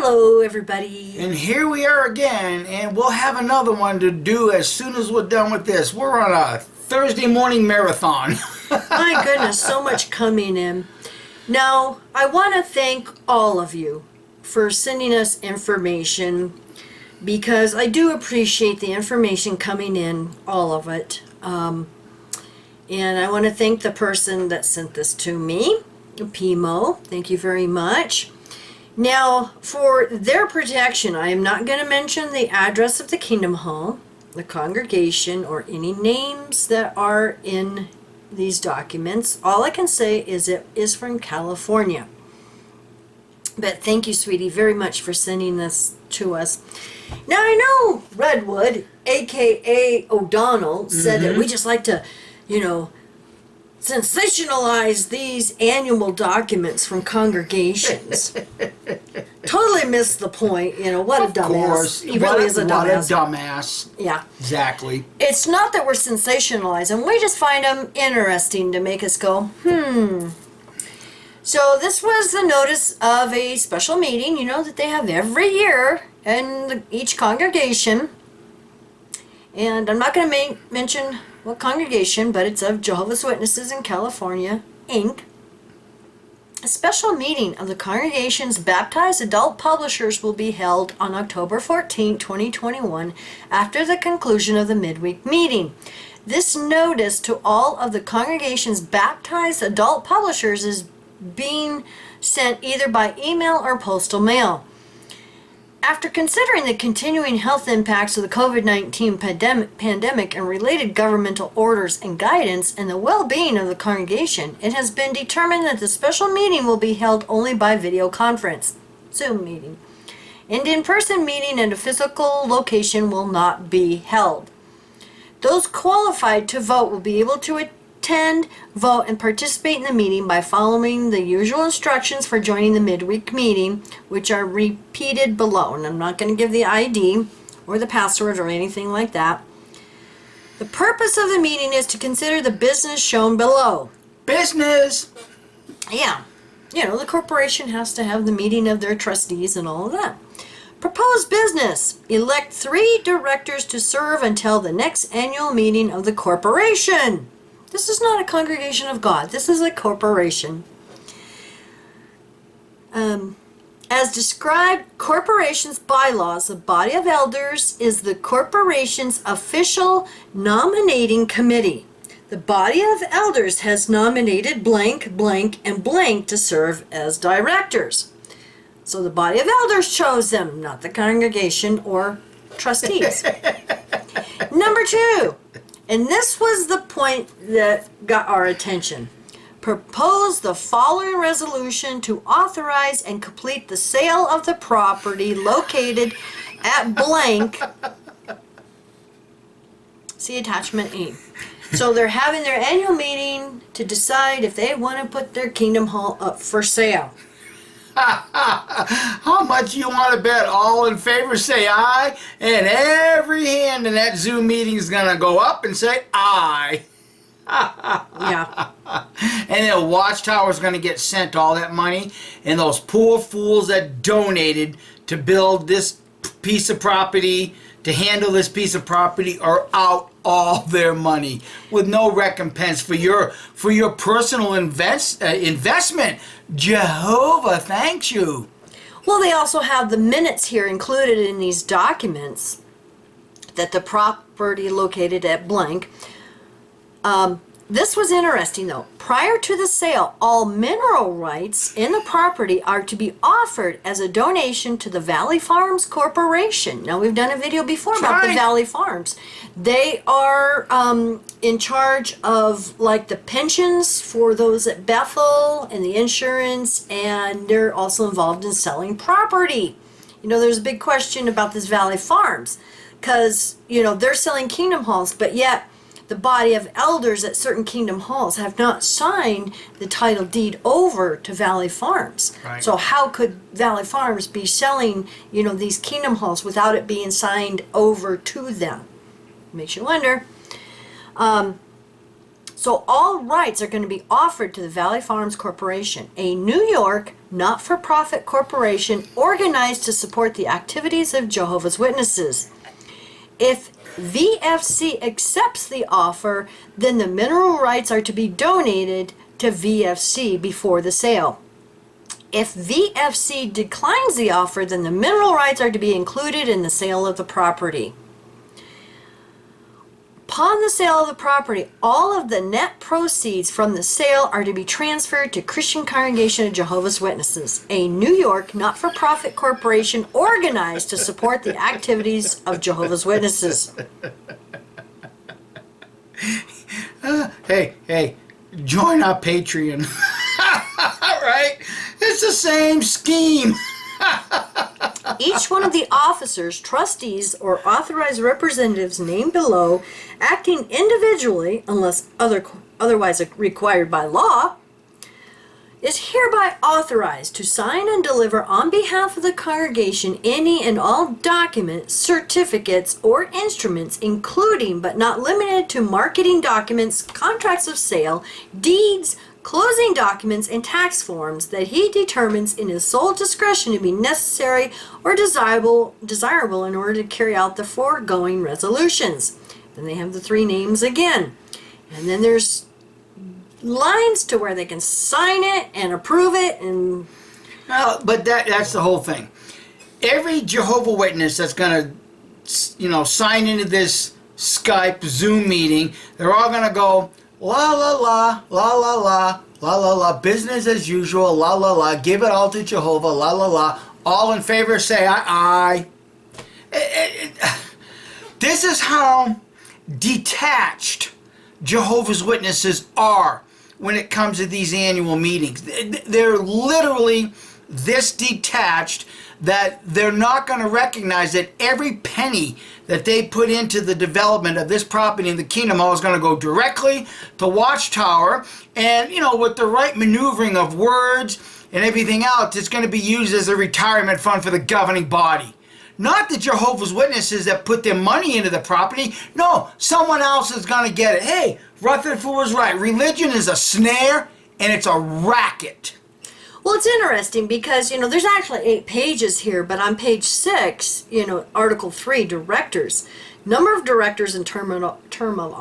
Hello, everybody. And here we are again, and we'll have another one to do as soon as we're done with this. We're on a Thursday morning marathon. My goodness, so much coming in. Now, I want to thank all of you for sending us information because I do appreciate the information coming in, all of it. And I want to thank the person that sent this to me, Pimo. Thank you very much. Now, for their protection, I am not going to mention the address of the Kingdom Hall, the congregation, or any names that are in these documents. All I can say is it is from California. But thank you, sweetie, very much for sending this to us. Now, I know Redwood, a.k.a. O'Donnell, said that we just like to, sensationalize these annual documents from congregations. Totally missed the point. What a dumbass. Of course. He really is a dumbass. What a dumbass. Yeah. Exactly. It's not that we're sensationalizing. We just find them interesting to make us go, So this was the notice of a special meeting, that they have every year in each congregation. And I'm not going to mention what congregation, but it's of Jehovah's Witnesses in California, Inc. A special meeting of the congregation's baptized adult publishers will be held on October 14, 2021, after the conclusion of the midweek meeting. This notice to all of the congregation's baptized adult publishers is being sent either by email or postal mail. After considering the continuing health impacts of the COVID-19 pandemic and related governmental orders and guidance and the well-being of the congregation, it has been determined that the special meeting will be held only by video conference, Zoom meeting. An in-person meeting at a physical location will not be held. Those qualified to vote will be able to attend, vote, and participate in the meeting by following the usual instructions for joining the midweek meeting, which are repeated below. And I'm not going to give the ID or the password or anything like that. The purpose of the meeting is to consider the business shown below. Business! Yeah. The corporation has to have the meeting of their trustees and all of that. Proposed business. Elect 3 directors to serve until the next annual meeting of the corporation. This is not a congregation of God. This is a corporation. As described, corporation's bylaws, the body of elders is the corporation's official nominating committee. The body of elders has nominated blank, blank, and blank to serve as directors. So the body of elders chose them, not the congregation or trustees. Number 2. And this was the point that got our attention. Propose the following resolution to authorize and complete the sale of the property located at blank. See attachment E. So they're having their annual meeting to decide if they want to put their Kingdom Hall up for sale. How much you want to bet? All in favor say aye, and every hand in that Zoom meeting is going to go up and say aye. Yeah. And the watchtower is going to get sent all that money, and those poor fools that donated to build this piece of property, to handle this piece of property, are out all their money with no recompense for your personal investment. Jehovah thanks you. Well, they also have the minutes here included in these documents that the property located at blank. This was interesting, though. Prior to the sale, all mineral rights in the property are to be offered as a donation to the Valley Farms Corporation. Now, we've done a video before about the Valley Farms. They are in charge of, the pensions for those at Bethel and the insurance, and they're also involved in selling property. There's a big question about this Valley Farms because, they're selling Kingdom Halls, but yet the body of elders at certain Kingdom Halls have not signed the title deed over to Valley Farms. Right. So how could Valley Farms be selling, these Kingdom Halls without it being signed over to them? Makes you wonder. So all rights are going to be offered to the Valley Farms Corporation, a New York not-for-profit corporation organized to support the activities of Jehovah's Witnesses. If VFC accepts the offer, then the mineral rights are to be donated to VFC before the sale. If VFC declines the offer, then the mineral rights are to be included in the sale of the property. Upon the sale of the property, all of the net proceeds from the sale are to be transferred to Christian Congregation of Jehovah's Witnesses, a New York not-for-profit corporation organized to support the activities of Jehovah's Witnesses. Hey, join our Patreon. Right? It's the same scheme. Each one of the officers, trustees, or authorized representatives named below, acting individually, unless otherwise required by law, is hereby authorized to sign and deliver on behalf of the congregation any and all documents, certificates, or instruments, including but not limited to marketing documents, contracts of sale, deeds, closing documents, and tax forms that he determines in his sole discretion to be necessary or desirable in order to carry out the foregoing resolutions. Then they have the three names again. And then there's lines to where they can sign it and approve it. And But that's the whole thing. Every Jehovah Witness that's going to, sign into this Skype Zoom meeting, they're all going to go, la la la, la la la, la la la, business as usual, la la la, give it all to Jehovah, la la la. All in favor say aye. This is how detached Jehovah's Witnesses are when it comes to these annual meetings. They're literally this detached that they're not going to recognize that every penny that they put into the development of this property in the Kingdom Hall is going to go directly to Watchtower, and with the right maneuvering of words and everything else, it's going to be used as a retirement fund for the governing body. Not the Jehovah's Witnesses that put their money into the property. No, someone else is going to get it. Hey, Rutherford was right. Religion is a snare and it's a racket. well, it's interesting because, there's actually 8 pages here, but on page 6, Article 3, directors. Number of directors and term of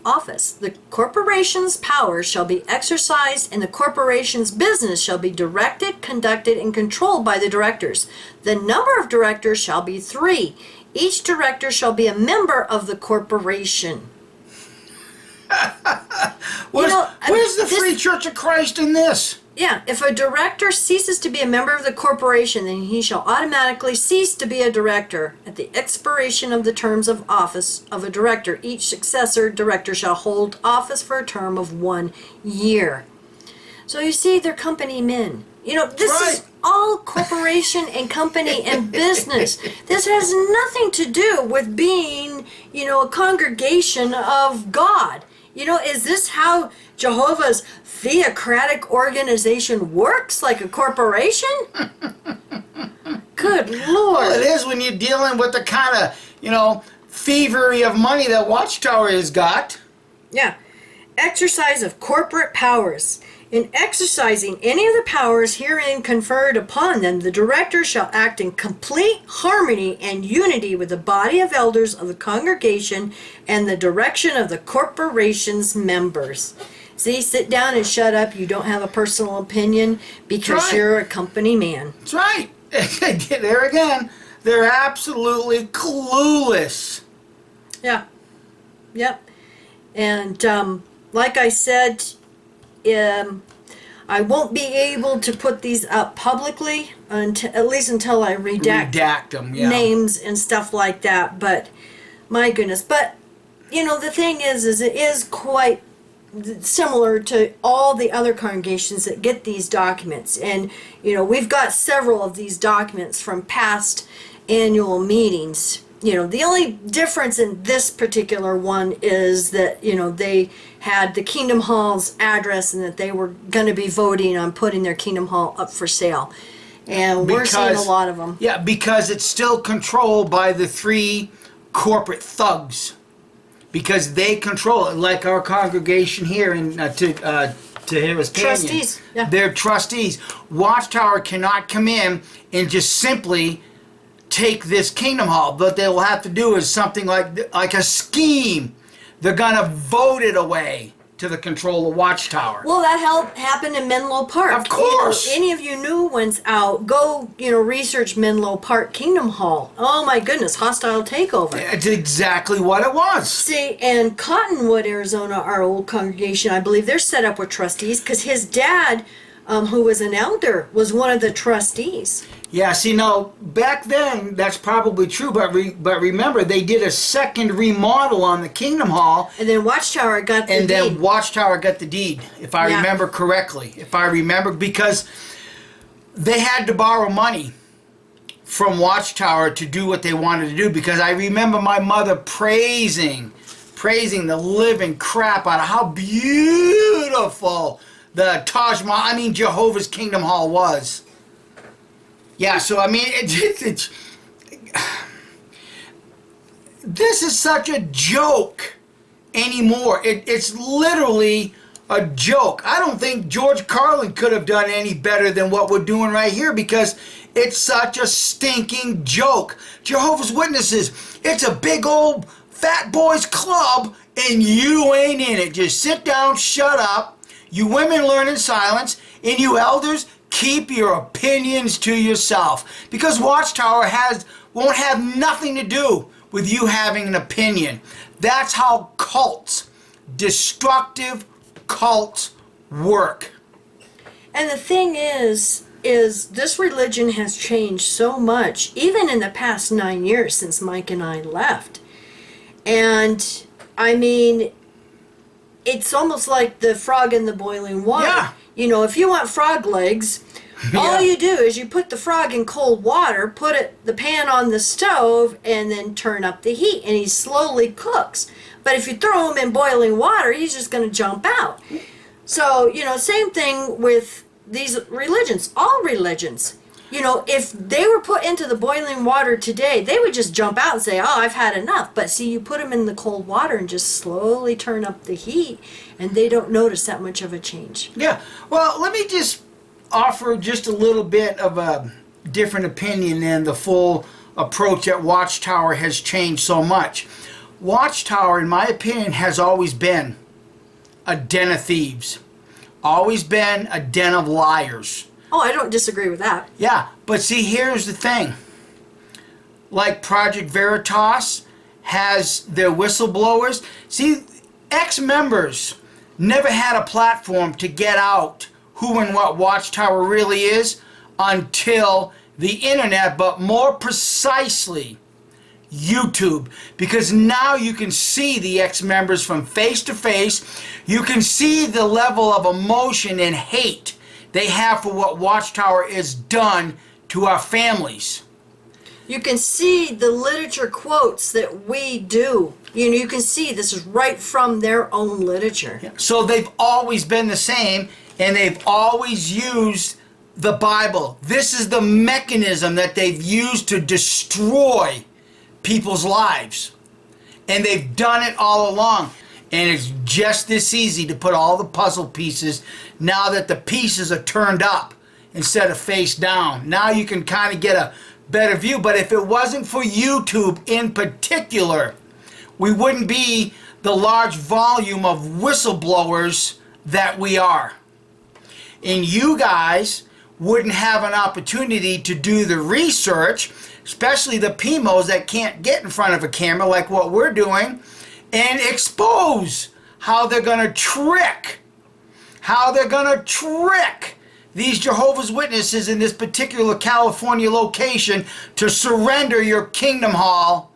office. The corporation's powers shall be exercised and the corporation's business shall be directed, conducted, and controlled by the directors. The number of directors shall be 3. Each director shall be a member of the corporation. Where's the Free Church of Christ in this? Yeah, if a director ceases to be a member of the corporation, then he shall automatically cease to be a director. At the expiration of the terms of office of a director, each successor director shall hold office for a term of 1 year. So you see, they're company men. This Right. is all corporation and company and business. This has nothing to do with being, a congregation of God. Is this how Jehovah's theocratic organization works, like a corporation? Good Lord. Well, it is when you're dealing with the kind of, thievery of money that Watchtower has got. Yeah. Exercise of corporate powers. In exercising any of the powers herein conferred upon them, the director shall act in complete harmony and unity with the body of elders of the congregation and the direction of the corporation's members. See, sit down and shut up. You don't have a personal opinion because Right. you're a company man. That's right. There again, they're absolutely clueless. Yeah. Yep. And like I said, I won't be able to put these up publicly at least until I redact them, yeah. names and stuff like that. But my goodness. But the thing is it is quite similar to all the other congregations that get these documents. And we've got several of these documents from past annual meetings. The only difference in this particular one is that, they had the Kingdom Hall's address and that they were going to be voting on putting their Kingdom Hall up for sale. And we're seeing a lot of them. Yeah, because it's still controlled by the 3 corporate thugs. because they control it, like our congregation here in to Harris Canyon. Trustees, yeah. They're trustees. Watchtower cannot come in and just simply take this Kingdom Hall. What they will have to do is something like a scheme. They're gonna vote it away to the control of Watchtower. Well, that happened in Menlo Park. Of course. Any of you new ones out, go, research Menlo Park Kingdom Hall. Oh my goodness, hostile takeover. It's exactly what it was. See, and Cottonwood, Arizona, our old congregation, I believe they're set up with trustees because his dad, who was an elder, was one of the trustees. Yeah, see, now, back then, that's probably true, but remember, they did a second remodel on the Kingdom Hall, And then Watchtower got the and then deed. Watchtower got the deed, if I Yeah. remember correctly. Because they had to borrow money from Watchtower to do what they wanted to do, because I remember my mother praising the living crap out of how beautiful the Taj Mahal, Jehovah's Kingdom Hall was. Yeah, so it's this is such a joke anymore. It's literally a joke. I don't think George Carlin could have done any better than what we're doing right here, because it's such a stinking joke. Jehovah's Witnesses, it's a big old fat boys club and you ain't in it. Just sit down, shut up. You women learn in silence, and you elders, keep your opinions to yourself, because Watchtower won't have nothing to do with you having an opinion. That's how destructive cults work. And the thing is this religion has changed so much, even in the past 9 years since Mike and I left. And it's almost like the frog in the boiling water. Yeah. If you want frog legs, all you do is you put the frog in cold water, put the pan on the stove, and then turn up the heat, and he slowly cooks. But if you throw him in boiling water, he's just going to jump out. So, same thing with these religions, all religions. If they were put into the boiling water today, they would just jump out and say, oh, I've had enough. But see, you put them in the cold water and just slowly turn up the heat, and they don't notice that much of a change. Yeah, well, let me just offer just a little bit of a different opinion than the full approach that Watchtower has changed so much. Watchtower, in my opinion, has always been a den of thieves. Always been a den of liars. Oh, I don't disagree with that. Yeah, but see, here's the thing. Like Project Veritas has their whistleblowers. See, ex-members never had a platform to get out who and what Watchtower really is until the internet, but more precisely YouTube, because now you can see the ex-members from face to face. You can see the level of emotion and hate they have for what Watchtower has done to our families. You can see the literature quotes that we do. You can see this is right from their own literature. Yeah. So they've always been the same, and they've always used the Bible. This is the mechanism that they've used to destroy people's lives. And they've done it all along. And it's just this easy to put all the puzzle pieces now that the pieces are turned up instead of face down. Now you can kind of get a better view. But if it wasn't for YouTube in particular, we wouldn't be the large volume of whistleblowers that we are. And you guys wouldn't have an opportunity to do the research, especially the PMOs that can't get in front of a camera like what we're doing, and expose how they're going to trick these Jehovah's Witnesses in this particular California location to surrender your Kingdom Hall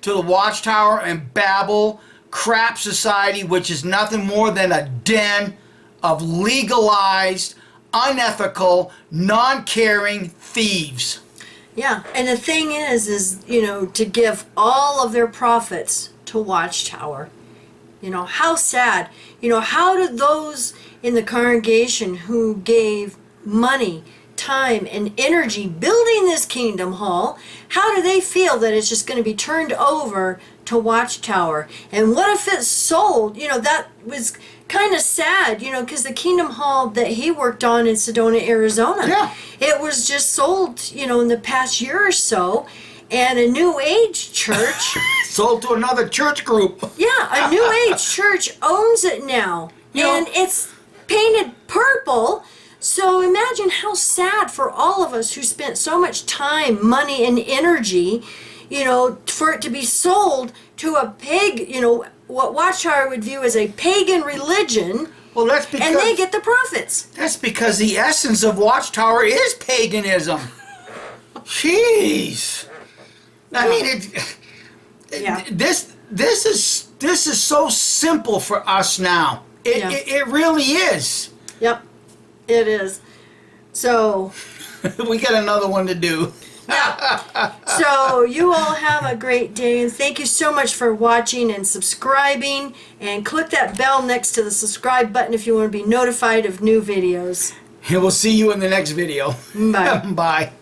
to the Watchtower and Babel crap society, which is nothing more than a den of legalized, unethical, non-caring thieves. Yeah, and the thing is to give all of their profits to Watchtower. How sad. How did those in the congregation who gave money time and energy building this Kingdom Hall, how do they feel that it's just going to be turned over to Watchtower? And what if it's sold? You know, that was kind of sad, you know, because the Kingdom Hall that he worked on in Sedona, Arizona, Yeah. it was just sold, you know, in the past year or so. And a New Age church, Sold to another church group. yeah, a New Age church owns it now. You know- And it's painted purple. So imagine how sad for all of us who spent so much time, money, and energy, you know, for it to be sold to a you know, what Watchtower would view as a pagan religion, Well, that's because and they get the profits. that's because the essence of Watchtower is paganism. Jeez. I mean, Yeah. this is so simple for us now. Yeah. It really is. Yep, it is. So, We got another one to do. yeah. So you all have a great day, and thank you so much for watching and subscribing, and click that bell next to the subscribe button if you want to be notified of new videos. And we'll see you in the next video. Bye. Bye.